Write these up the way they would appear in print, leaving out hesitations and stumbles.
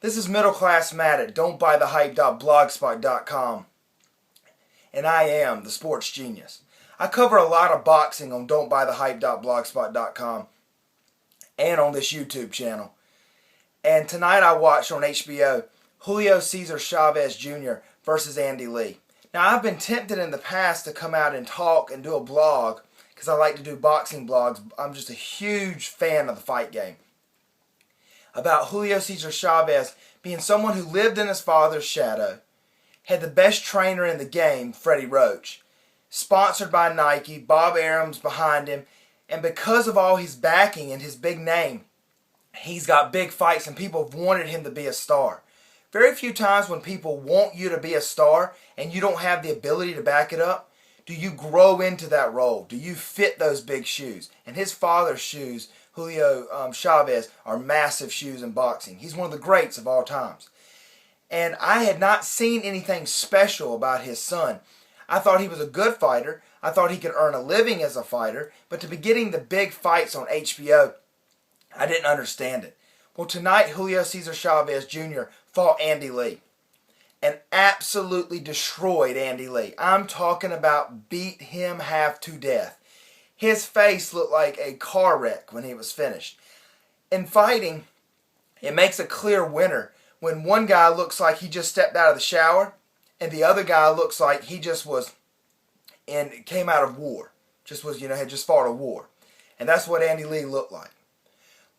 This is Middle Class Matt at don'tbuythehype.blogspot.com, and I am the sports genius. I cover a lot of boxing on don'tbuythehype.blogspot.com and on this YouTube channel. And tonight I watched on HBO Julio Cesar Chavez Jr. versus Andy Lee. Now, I've been tempted in the past to come out and talk and do a blog because I like to do boxing blogs. I'm just a huge fan of the fight game. About Julio Cesar Chavez being someone who lived in his father's shadow, had the best trainer in the game, Freddie Roach, sponsored by Nike, Bob Arum's behind him, and because of all his backing and his big name, he's got big fights and people have wanted him to be a star. Very few times when people want you to be a star and you don't have the ability to back it up, do you grow into that role? Do you fit those big shoes? And his father's shoes, Julio Chavez, are massive shoes in boxing. He's one of the greats of all times. And I had not seen anything special about his son. I thought he was a good fighter. I thought he could earn a living as a fighter. But to be getting the big fights on HBO, I didn't understand it. Well, tonight, Julio Cesar Chavez Jr. fought Andy Lee and absolutely destroyed Andy Lee. I'm talking about beat him half to death. His face looked like a car wreck when he was finished. In fighting, it makes a clear winner when one guy looks like he just stepped out of the shower and the other guy looks like he just came out of war. Had just fought a war. And that's what Andy Lee looked like.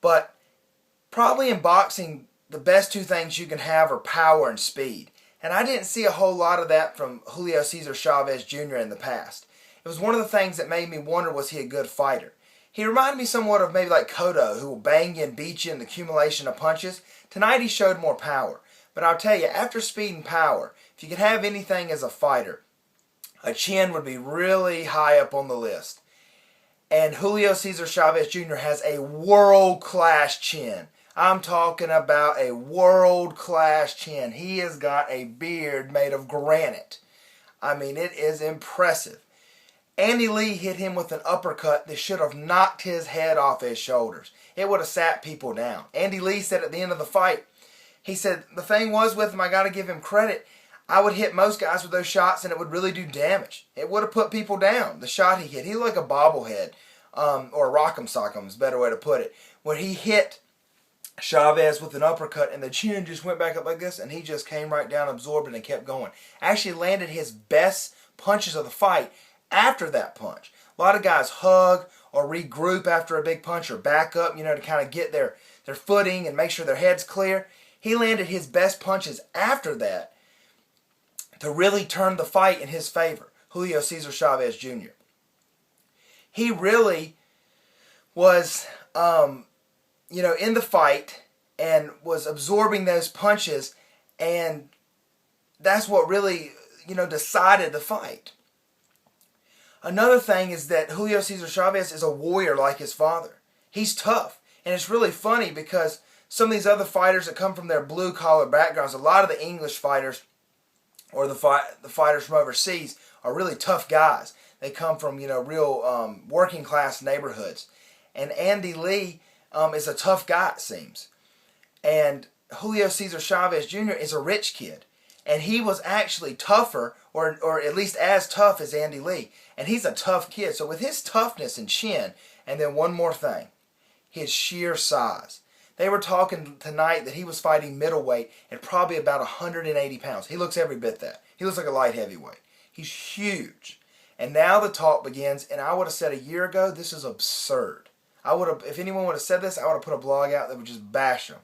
But probably in boxing, the best two things you can have are power and speed. And I didn't see a whole lot of that from Julio Cesar Chavez Jr. in the past. It was one of the things that made me wonder, was he a good fighter? He reminded me somewhat of maybe like Cotto, who will bang you and beat you in the accumulation of punches. Tonight he showed more power. But I'll tell you, after speed and power, if you could have anything as a fighter, a chin would be really high up on the list. And Julio Cesar Chavez Jr. has a world-class chin. I'm talking about a world-class chin. He has got a beard made of granite. I mean, it is impressive. Andy Lee hit him with an uppercut that should have knocked his head off his shoulders. It would have sat people down. Andy Lee said at the end of the fight, he said, the thing was with him, I got to give him credit, I would hit most guys with those shots and it would really do damage. It would have put people down, the shot he hit. He looked like a bobblehead, or a rock'em sock'em is a better way to put it. When he hit Chavez with an uppercut and the chin just went back up like this and he just came right down, absorbed it and kept going. Actually landed his best punches of the fight after that punch. A lot of guys hug or regroup after a big punch or back up, to kind of get their footing and make sure their head's clear. He landed his best punches after that to really turn the fight in his favor, Julio Cesar Chavez Jr. He really was, in the fight and was absorbing those punches, and that's what really, decided the fight. Another thing is that Julio Cesar Chavez is a warrior like his father. He's tough. And it's really funny because some of these other fighters that come from their blue-collar backgrounds, a lot of the English fighters or the fighters from overseas are really tough guys. They come from, real working-class neighborhoods. And Andy Lee is a tough guy, it seems. And Julio Cesar Chavez Jr. is a rich kid. And he was actually tougher, or at least as tough as Andy Lee. And he's a tough kid. So with his toughness and chin, and then one more thing, his sheer size. They were talking tonight that he was fighting middleweight at probably about 180 pounds. He looks every bit that. He looks like a light heavyweight. He's huge. And now the talk begins, and I would have said a year ago, this is absurd. If anyone would have said this, I would have put a blog out that would just bash him.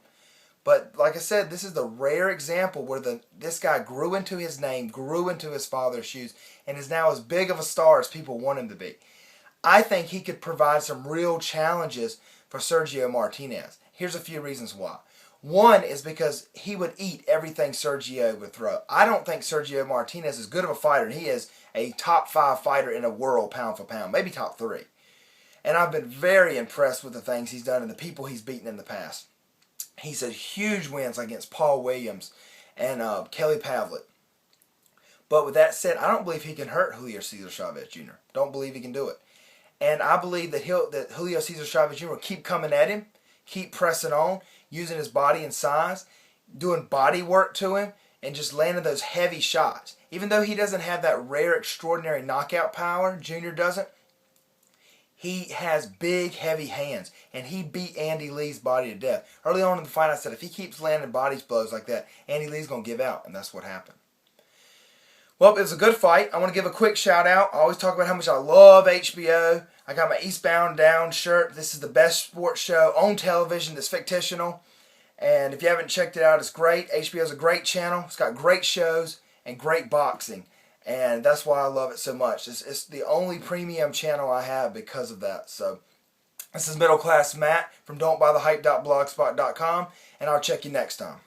But like I said, this is the rare example where this guy grew into his name, grew into his father's shoes, and is now as big of a star as people want him to be. I think he could provide some real challenges for Sergio Martinez. Here's a few reasons why. One is because he would eat everything Sergio would throw. I don't think Sergio Martinez is good of a fighter. He is a top 5 fighter in the world, pound for pound, maybe top 3. And I've been very impressed with the things he's done and the people he's beaten in the past. He's had huge wins against Paul Williams and Kelly Pavlik. But with that said, I don't believe he can hurt Julio Cesar Chavez Jr. Don't believe he can do it. And I believe that Julio Cesar Chavez Jr. will keep coming at him, keep pressing on, using his body and size, doing body work to him and just landing those heavy shots. Even though he doesn't have that rare, extraordinary knockout power, Junior doesn't, he has big, heavy hands, and he beat Andy Lee's body to death. Early on in the fight, I said if he keeps landing body blows like that, Andy Lee's going to give out, and that's what happened. Well, it was a good fight. I want to give a quick shout out. I always talk about how much I love HBO. I got my Eastbound Down shirt. This is the best sports show on television that's fictional. And if you haven't checked it out, it's great. HBO is a great channel. It's got great shows and great boxing. And that's why I love it so much. It's the only premium channel I have because of that. So this is Middle Class Matt from don'tbuythehype.blogspot.com, and I'll check you next time.